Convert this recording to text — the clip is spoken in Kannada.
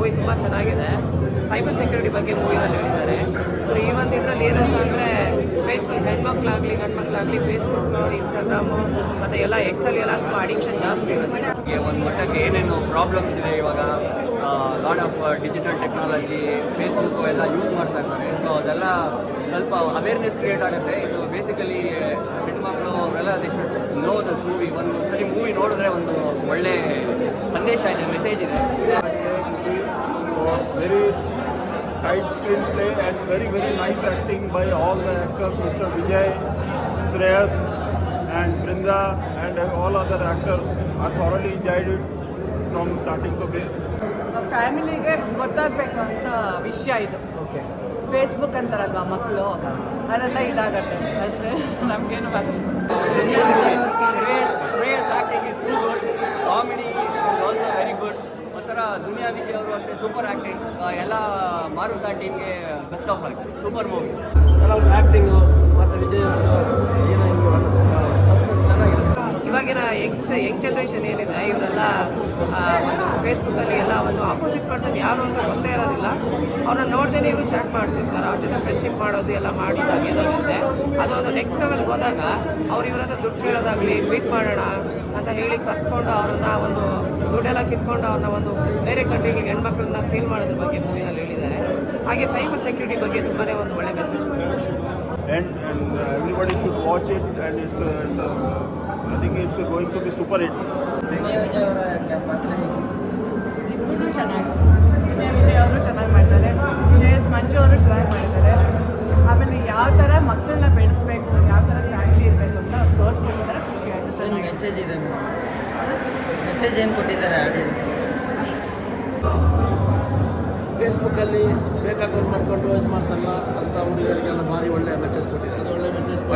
ಮೂವಿ ತುಂಬ ಚೆನ್ನಾಗಿದೆ. ಸೈಬರ್ ಸೆಕ್ಯೂರಿಟಿ ಬಗ್ಗೆ ಮೂವಿನಲ್ಲಿ ಹೇಳಿದ್ದಾರೆ. ಸೊ ಈ ಒಂದು ಇದರಲ್ಲಿ ಏನಂತ ಅಂದರೆ ಫೇಸ್ಬುಕ್ ಹೆಣ್ಮಕ್ಳಾಗಲಿ ಗಂಡ್ಮಕ್ಳಾಗಲಿ ಫೇಸ್ಬುಕ್ ಇನ್ಸ್ಟಾಗ್ರಾಮು ಮತ್ತು ಎಲ್ಲ ಎಕ್ಸಲ್ಲಿ ಎಲ್ಲ ತುಂಬ ಅಡಿಕ್ಷನ್ ಜಾಸ್ತಿ ಇರುತ್ತೆ. ಒಂದು ಮಟ್ಟಕ್ಕೆ ಏನೇನು ಪ್ರಾಬ್ಲಮ್ಸ್ ಇದೆ ಇವಾಗ lot of digital technology Facebook ಎಲ್ಲ ಯೂಸ್ ಮಾಡ್ತಾ ಇದ್ದಾರೆ. ಸೊ ಅದೆಲ್ಲ ಸ್ವಲ್ಪ ಅವೇರ್ನೆಸ್ ಕ್ರಿಯೇಟ್ ಆಗುತ್ತೆ. ಇದು ಬೇಸಿಕಲಿ ಹೆಣ್ಮಕ್ಳು ಅವರೆಲ್ಲ they should know Dus movie. ಒಂದು ಸರಿ ಮೂವಿ ನೋಡಿದ್ರೆ ಒಂದು ಒಳ್ಳೆ ಸಂದೇಶ ಇದೆ, ಮೆಸೇಜ್ ಇದೆ. Very tight screenplay and very nice acting by all the actors, Mr. Vijay, Shreyas and Brinda and all other actors. I thoroughly enjoyed it from starting to finish. ಫ್ಯಾಮಿಲಿಗೆ ಗೊತ್ತಾಗಬೇಕು ಅಂತ ವಿಷಯ ಇದು. ಫೇಸ್ಬುಕ್ ಅಂತಾರಲ್ವ ಮಕ್ಕಳು, ಅದೆಲ್ಲ ಇದಾಗತ್ತೆ ಅಷ್ಟೇ. ನಮಗೇನು Shreyas acting is too good, comedy is also very good. ಒಂಥರ ದುನಿಯಾ ವಿಜಯ್ ಅವರು ಅಷ್ಟೇ ಸೂಪರ್ ಆ್ಯಕ್ಟಿಂಗ್. ಎಲ್ಲ ಮಾರುತ ಟೀಮ್ಗೆ ಬೆಸ್ಟ್ ಆಫ್ ಆಗಿ ಸೂಪರ್ ಮೂವಿ. ಕೆಲವು ಆ್ಯಕ್ಟಿಂಗು ಮತ್ತು ವಿಜಯ್ ಏನೋ ಚೆನ್ನಾಗಿದೆ. ಇವಾಗಿನ ಯಂಗ್ ಜನ್ರೇಷನ್ ಏನಿದೆ ಇವರೆಲ್ಲ ಒಂದು ಫೇಸ್ಬುಕ್ಕಲ್ಲಿ ಎಲ್ಲ ಒಂದು ಆಪೋಸಿಟ್ ಪರ್ಸನ್ ಯಾರು ಅಂತ ಗೊತ್ತೇ ಇರೋದಿಲ್ಲ. ಅವ್ರನ್ನ ನೋಡ್ದೇ ಇವರು ಚಾಟ್ ಮಾಡ್ತಿರ್ತಾರೆ. ಅವ್ರ ಜೊತೆ ಫ್ರೆಂಡ್ಶಿಪ್ ಮಾಡೋದು ಎಲ್ಲ ಮಾಡಿದಾಗ ಏನಾಗುತ್ತೆ, ಅದು ಒಂದು ನೆಕ್ಸ್ಟ್ ಲೆವೆಲ್ಗೆ ಹೋದಾಗ ಅವ್ರು ಇವ್ರ ಹತ್ರ ದುಡ್ಡು ಕೇಳೋದಾಗಲಿ ಮೀಟ್ ಮಾಡೋಣ ಅಂತ ಹೇಳಿ ಕರ್ಸ್ಕೊಂಡು ಅವ್ರನ್ನ ಒಂದು ದುಡ್ಡೆಲ್ಲ ಕಿತ್ಕೊಂಡು ಅವ್ರನ್ನ ಒಂದು ಬೇರೆ ಕಂಟ್ರಿಗಳಿಗೆ ಹೆಣ್ಮಕ್ಳನ್ನ ಸೇಲ್ ಮಾಡೋದ್ರ ಬಗ್ಗೆ ಮೂವಿನಲ್ಲಿ ಹೇಳಿದ್ದಾರೆ. ಹಾಗೆ ಸೈಬರ್ ಸೆಕ್ಯೂರಿಟಿ ಬಗ್ಗೆ ತುಂಬಾ ಒಂದು ಒಳ್ಳೆ message And everybody should watch it and I think it's going to be super hit. ಇಬ್ಬರು ಚೆನ್ನಾಗಿ, ವಿಜಯ್ ಅವರು ಚೆನ್ನಾಗಿ ಮಾಡ್ತಾರೆ, ಶ್ರೇಯಸ್ ಮಂಜು ಅವರು ಚೆನ್ನಾಗಿ ಮಾಡಿದ್ದಾರೆ. ಆಮೇಲೆ ಯಾವ ಥರ ಮಕ್ಕಳನ್ನ ಬೆಳೆಸ್ಬೇಕು, ಯಾವ ಥರ ಫ್ಯಾಮಿಲಿ ಇರಬೇಕು ಅಂತ ತೋರಿಸ್ಕೊಟ್ಟಿದ್ದಾರೆ. ಖುಷಿ ಆಯಿತು. ಚೆನ್ನಾಗಿ ಮೆಸೇಜ್ ಇದೆ, ಮೆಸೇಜ್ ಏನು ಕೊಟ್ಟಿದ್ದಾರೆ ಆಡಿಯನ್ಸ್? ಫೇಸ್ಬುಕ್ಕಲ್ಲಿ ಫೇಕ್ ಅಕೌಂಟ್ ಮಾಡ್ಕೊಂಡು ಇದು ಮಾಡ್ತಾರಲ್ಲ ಅಂತ ಹುಡುಗರಿಗೆಲ್ಲ ಭಾರಿ ಒಳ್ಳೆಯ ಮೆಸೇಜ್ ಕೊಟ್ಟಿದ್ದಾರೆ.